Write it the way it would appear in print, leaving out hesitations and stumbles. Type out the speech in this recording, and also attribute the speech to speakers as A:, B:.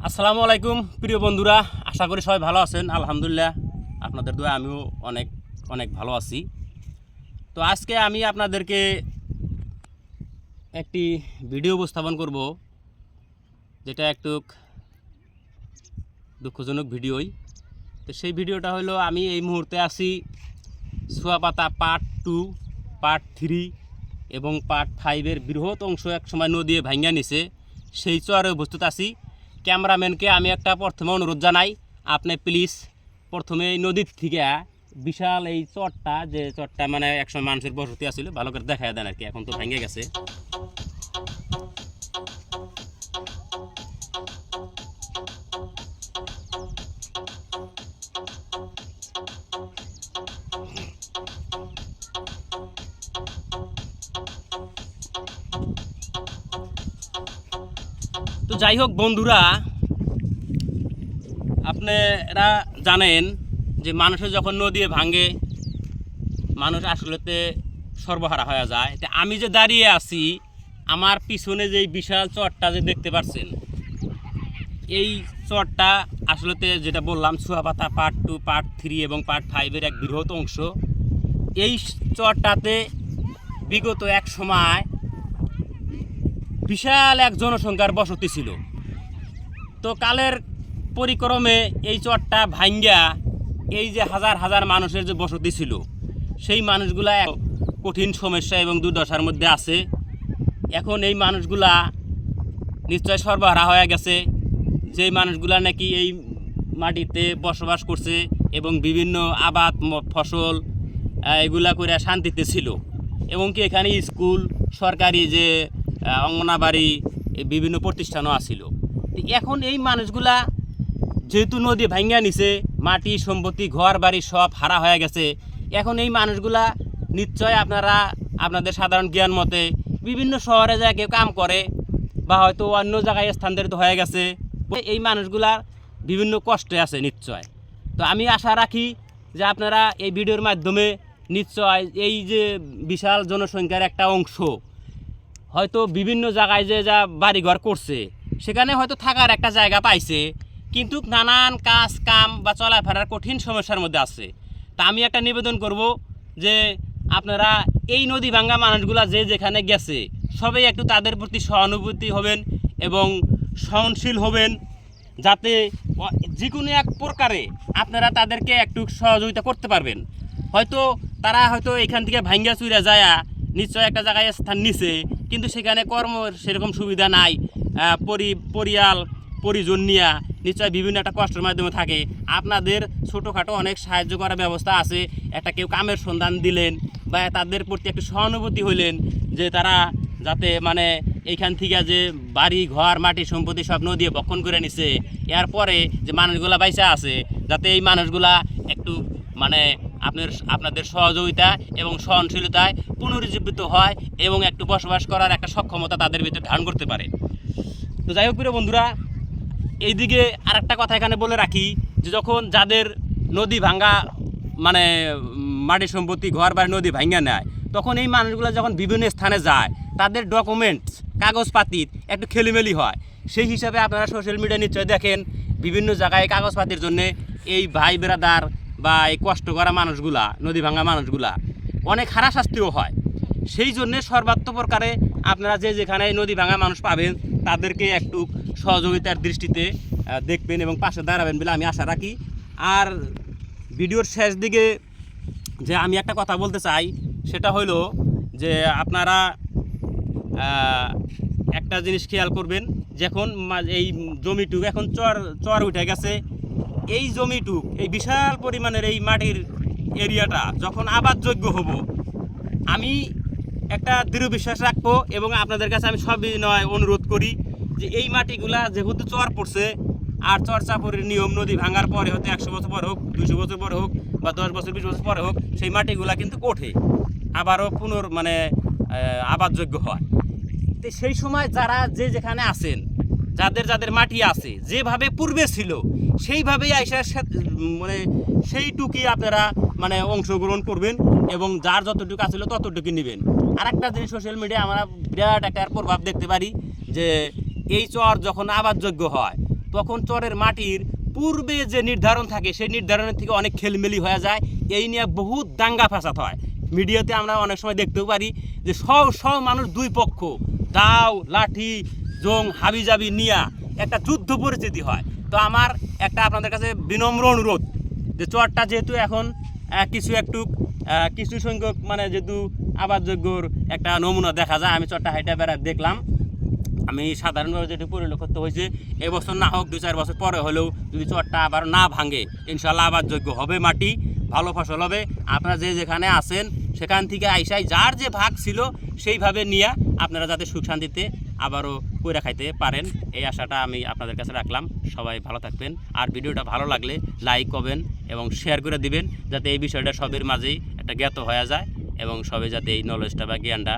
A: আসসালামু আলাইকুম প্রিয় বন্ধুরা, আশা করি সবাই ভালো আছেন। আলহামদুলিল্লাহ, আপনাদের দোয়া আমিও অনেক অনেক ভালো আছি। তো আজকে আমি আপনাদেরকে একটি ভিডিও উপস্থাপন করব, যেটা একটু দুঃখজনক ভিডিওই। তো সেই ভিডিওটা হলো, আমি এই মুহূর্তে আছি সুয়াপাতা পার্ট 2, পার্ট 3 এবং পার্ট 5-এর বৃহৎ অংশ এক সময় নদী ভাঙ্গা নিছে, সেই চরে উপস্থিত আছি। ক্যামেরাম্যানকে আমি একটা প্রথমে অনুরোধ জানাই, আপনি প্লিজ প্রথমে এই নদীর থেকে বিশাল এই চরটা, যে চরটা মানে একসময় মানুষের বসতি আছিল, ভালো করে দেখায় দেন আর কি। এখন তো ভেঙে গেছে। তো যাই হোক বন্ধুরা, আপনারা জানেন যে মানুষের যখন নদী ভাঙে, মানুষ আসলেতে সর্বহারা হয়ে যায়। তো আমি যে দাঁড়িয়ে আছি, আমার পিছনে যে বিশাল চরটা যে দেখতে পাচ্ছেন, এই চরটা আসলেতে যেটা বললাম সুয়াপাতা পার্ট 2, পার্ট 3 এবং পার্ট 5-এর এক বৃহৎ অংশ। এই চরটাতে বিগত এক সময় বিশাল এক জনসংখ্যার বসতি ছিল। তো কালের পরিক্রমে এই চরটা ভাঙ্গা এই যে হাজার হাজার মানুষের যে বসতি ছিল, সেই মানুষগুলা কঠিন সমস্যা এবং দুর্দশার মধ্যে আছে। এখন এই মানুষগুলা নিশ্চয় সর্বহারা হয়ে গেছে। যেই মানুষগুলা নাকি এই মাটিতে বসবাস করছে এবং বিভিন্ন আবাদ ফসল এগুলা করে শান্তিতে ছিল, এবং কি এখানে স্কুল, সরকারি যে অঙ্গনাবাড়ি, বিভিন্ন প্রতিষ্ঠানও আছিল। এখন এই মানুষগুলা যেহেতু নদী ভাঙ্গা নিছে, মাটি সম্পত্তি ঘর বাড়ি সব হারা হয়ে গেছে, এখন এই মানুষগুলা নিশ্চয় আপনারা আপনাদের সাধারণ জ্ঞান মতে বিভিন্ন শহরে যায় কেউ কাম করে, বা হয়তো অন্য জায়গায় স্থানান্তরিত হয়ে গেছে। এই মানুষগুলার বিভিন্ন কষ্টে আছে নিশ্চয়। তো আমি আশা রাখি যে আপনারা এই ভিডিওর মাধ্যমে নিশ্চয় এই যে বিশাল জনসংখ্যার একটা অংশ হয়তো বিভিন্ন জায়গায় যে যা বাড়িঘর করছে, সেখানে হয়তো থাকার একটা জায়গা পাইছে, কিন্তু নানান কাজ কাম বা চলাফেরার কঠিন সমস্যার মধ্যে আছে। তা আমি একটা নিবেদন করব যে আপনারা এই নদী ভাঙ্গা মানুষগুলা যে যেখানে গেছে, সবাই একটু তাদের প্রতি সহানুভূতি হবেন এবং সহনশীল হবেন, যাতে যে কোনো এক প্রকারে আপনারা তাদেরকে একটু সহযোগিতা করতে পারবেন। হয়তো তারা হয়তো এখান থেকে ভাঙ্গা চুইরা যায় নিশ্চয় একটা জায়গায় স্থান নিছে, কিন্তু সেখানে কর্ম সেরকম সুবিধা নাই, পরিয়াল পরিজন নিয়ে নিশ্চয় বিভিন্ন একটা কষ্টের মাধ্যমে থাকে। আপনাদের ছোটোখাটো অনেক সাহায্য করার ব্যবস্থা আছে। একটা কেউ কামের সন্ধান দিলেন বা তাদের প্রতি একটু সহানুভূতি হইলেন, যে তারা যাতে মানে এইখান থেকে যে বাড়ি ঘর মাটি সম্পত্তি সব নদী বক্ষণ করে নিছে, এরপরে যে মানুষগুলা বাইসা আছে, যাতে এই মানুষগুলা একটু মানে আপনাদের সহযোগিতা এবং সহনশীলতায় পুনরুজ্জীবিত হয় এবং একটু বসবাস করার একটা সক্ষমতা তাদের ভিতরে ধারণ করতে পারে। তো যাই হোক প্রিয় বন্ধুরা, এইদিকে আর একটা কথা এখানে বলে রাখি, যে যখন যাদের নদী ভাঙ্গা মানে মাটি সম্পত্তি ঘর বাড়ি নদী ভাঙ্গা নেয়, তখন এই মানুষগুলো যখন বিভিন্ন স্থানে যায়, তাদের ডকুমেন্টস কাগজপাতির একটু খেলিমেলি হয়। সেই হিসাবে আপনারা সোশ্যাল মিডিয়া নিশ্চয় দেখেন, বিভিন্ন জায়গায় কাগজপাতির জন্যে এই ভাই বেড়াদার বা এই কষ্ট করা মানুষগুলা, নদী ভাঙ্গা মানুষগুলা অনেক হারাশাস্তিও হয়। সেই জন্যে সর্বাত্মপ্রকারে আপনারা যে যেখানে নদী ভাঙ্গা মানুষ পাবেন, তাদেরকে একটু সহযোগিতার দৃষ্টিতে দেখবেন এবং পাশে দাঁড়াবেন বলে আমি আশা রাখি। আর ভিডিওর শেষ দিকে যে আমি একটা কথা বলতে চাই, সেটা হলো যে আপনারা একটা জিনিস খেয়াল করবেন, যখন এই জমিটুক এখন চর উঠে গেছে, এই জমিটুক এই বিশাল পরিমাণের এই মাটির এরিয়াটা যখন আবাদযোগ্য হব, আমি একটা দৃঢ় বিশ্বাস রাখবো এবং আপনাদের কাছে আমি সবিনয় অনুরোধ করি যে এই মাটিগুলা যেহেতু চর পড়ছে, আর চর চাপড়ের নিয়ম নদী ভাঙার পরে হয়তো 100 বছর পরে হোক, 200 বছর পরে হোক, বা 10 বছর 20 বছর পরে হোক, সেই মাটিগুলা কিন্তু ওঠে, আবারও মানে আবাদযোগ্য হয়। তো সেই সময় যারা যে যেখানে আছেন, যাদের যাদের মাটি আছে, যেভাবে পূর্বে ছিল সেইভাবেই আইসার মানে সেইটুকুই আপনারা মানে অংশগ্রহণ করবেন এবং যার যতটুকু আছিল ততটুকু নেবেন। আর একটা জিনিস সোশ্যাল মিডিয়ায় আমরা বিরাট একটা প্রভাব দেখতে পারি, যে এই চর যখন আবাদযোগ্য হয়, তখন চরের মাটির পূর্বে যে নির্ধারণ থাকে সেই নির্ধারণের থেকে অনেক খেলমেলি হয়ে যায়। এই নিয়ে বহুত দাঙ্গা ফাসাদ হয়। মিডিয়াতে আমরা অনেক সময় দেখতেও পারি যে সব মানুষ দুই পক্ষ দাও লাঠি জং হাবিজাবি নিয়া একটা যুদ্ধ পরিস্থিতি হয়। তো আমার একটা আপনাদের কাছে বিনম্র অনুরোধ যে চরটা যেহেতু এখন কিছু সংখ্যক মানে যেহেতু আবাদযোগ্যর একটা নমুনা দেখা যায়, আমি চরটা হাইটা বেড়া দেখলাম। আমি সাধারণভাবে যেটা পরিলক্ষিত হয়েছে, এবছর না হোক 2-4 বছর পরে হলেও যদি চরটা আবার না ভাঙে ইনশাল্লাহ আবাদযোগ্য হবে, মাটি ভালো ফসল হবে। আপনারা যেখানে আছেন সেখান থেকে আইসাই যার যে ভাগ ছিল সেইভাবে নিয়ে আপনারা যাতে সুখ শান্তিতে আবারও কইরা খাইতে পারেন, এই আশাটা আমি আপনাদের কাছে রাখলাম। সবাই ভালো থাকবেন, আর ভিডিওটা ভালো লাগলে লাইক করবেন এবং শেয়ার করে দিবেন, যাতে এই বিষয়টা সবের মাঝেই একটা জ্ঞাত হয়ে যায় এবং সবাই যাতে এই নলেজটা বা জ্ঞানটা